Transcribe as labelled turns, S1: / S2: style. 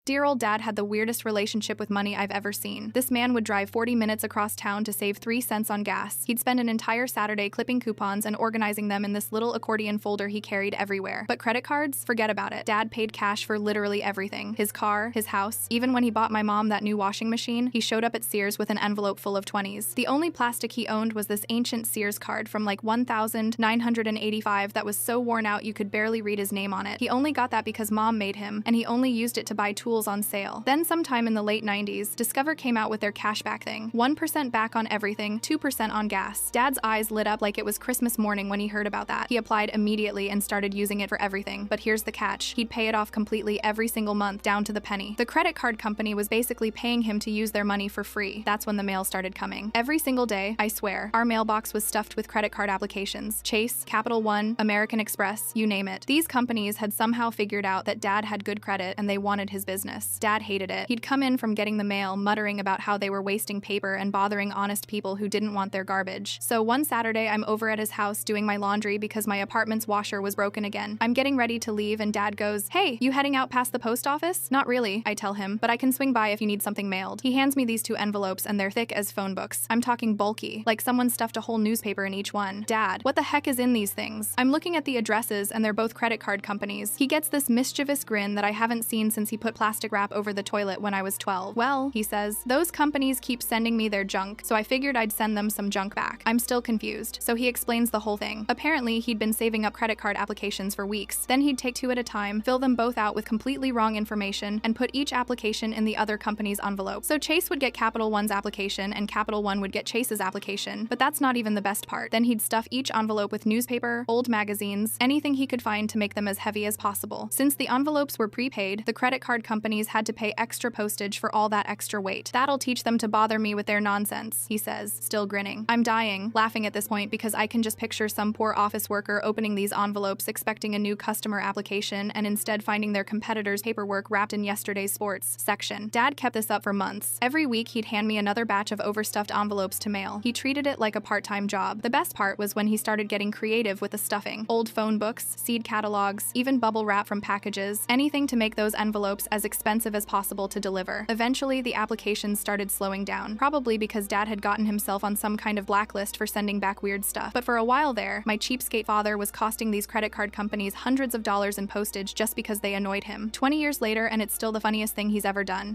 S1: Dear old dad had the weirdest relationship with money I've ever seen. This man would drive 40 minutes across town to save 3 cents on gas. He'd spend an entire Saturday clipping coupons and organizing them in this little accordion folder he carried everywhere. But credit cards? Forget about it. Dad paid cash for literally everything. His car, his house. Even when he bought my mom that new washing machine, he showed up at Sears with an envelope full of 20s. The only plastic he owned was this ancient Sears card from like 1985 that was so worn out you could barely read his name on it. He only got that because mom made him, and he only used it to buy tools on sale. Then sometime in the late 90s, Discover came out with their cashback thing. 1% back on everything, 2% on gas. Dad's eyes lit up like it was Christmas morning when he heard about that. He applied immediately and started using it for everything. But here's the catch. He'd pay it off completely every single month, down to the penny. The credit card company was basically paying him to use their money for free. That's when the mail started coming. Every single day, I swear, our mailbox was stuffed with credit card applications. Chase, Capital One, American Express, you name it. These companies had somehow figured out that Dad had good credit and they wanted his business. Dad hated it. He'd come in from getting the mail, muttering about how they were wasting paper and bothering honest people who didn't want their garbage. So one Saturday, I'm over at his house doing my laundry because my apartment's washer was broken again. I'm getting ready to leave and Dad goes, "Hey, you heading out past the post office?" "Not really," I tell him, "but I can swing by if you need something mailed." He hands me these 2 envelopes and they're thick as phone books. I'm talking bulky, like someone stuffed a whole newspaper in each one. "Dad, what the heck is in these things?" I'm looking at the addresses and they're both credit card companies. He gets this mischievous grin that I haven't seen since he put plastic wrap over the toilet when I was 12. "Well," he says, "those companies keep sending me their junk, so I figured I'd send them some junk back." I'm still confused, so he explains the whole thing. Apparently, he'd been saving up credit card applications for weeks. Then he'd take 2 at a time, fill them both out with completely wrong information, and put each application in the other company's envelope. So Chase would get Capital One's application, and Capital One would get Chase's application. But that's not even the best part. Then he'd stuff each envelope with newspaper, old magazines, anything he could find to make them as heavy as possible. Since the envelopes were prepaid, the credit card companies had to pay extra postage for all that extra weight. "That'll teach them to bother me with their nonsense," he says, still grinning. I'm dying, laughing at this point because I can just picture some poor office worker opening these envelopes expecting a new customer application and instead finding their competitor's paperwork wrapped in yesterday's sports section. Dad kept this up for months. Every week he'd hand me another batch of overstuffed envelopes to mail. He treated it like a part-time job. The best part was when he started getting creative with the stuffing. Old phone books, seed catalogs, even bubble wrap from packages, anything to make those envelopes as expensive as possible to deliver. Eventually, the applications started slowing down, probably because Dad had gotten himself on some kind of blacklist for sending back weird stuff. But for a while there, my cheapskate father was costing these credit card companies hundreds of dollars in postage just because they annoyed him. 20 years later, and it's still the funniest thing he's ever done.